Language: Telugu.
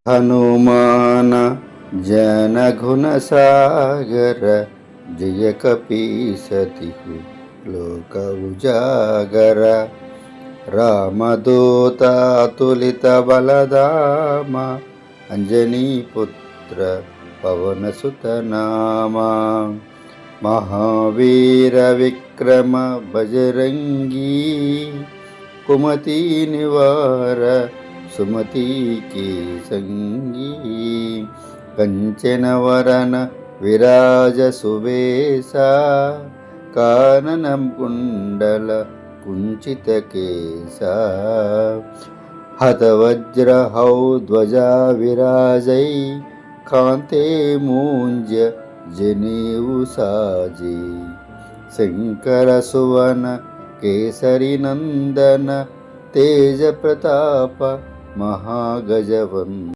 హనుమాన జనగుణ సాగర జయ కపీసతిహు లోక ఉజాగర రామదూతాతులిత బలదామ అంజనీ పుత్ర పవన సుతనామా మహావీర విక్రమ బజరంగీ కుమతి నివార సుమతి కే సంగీ కంచన వరన విరాజ సువేశ కాననం కుండల కుంచిత కేశ హతవజ్రహౌ ధ్వజా విరాజై కాంతే మూంజ జనేవు సాజే శంకర సువన కేసరి నందన తేజ ప్రతాప మహాగజవందన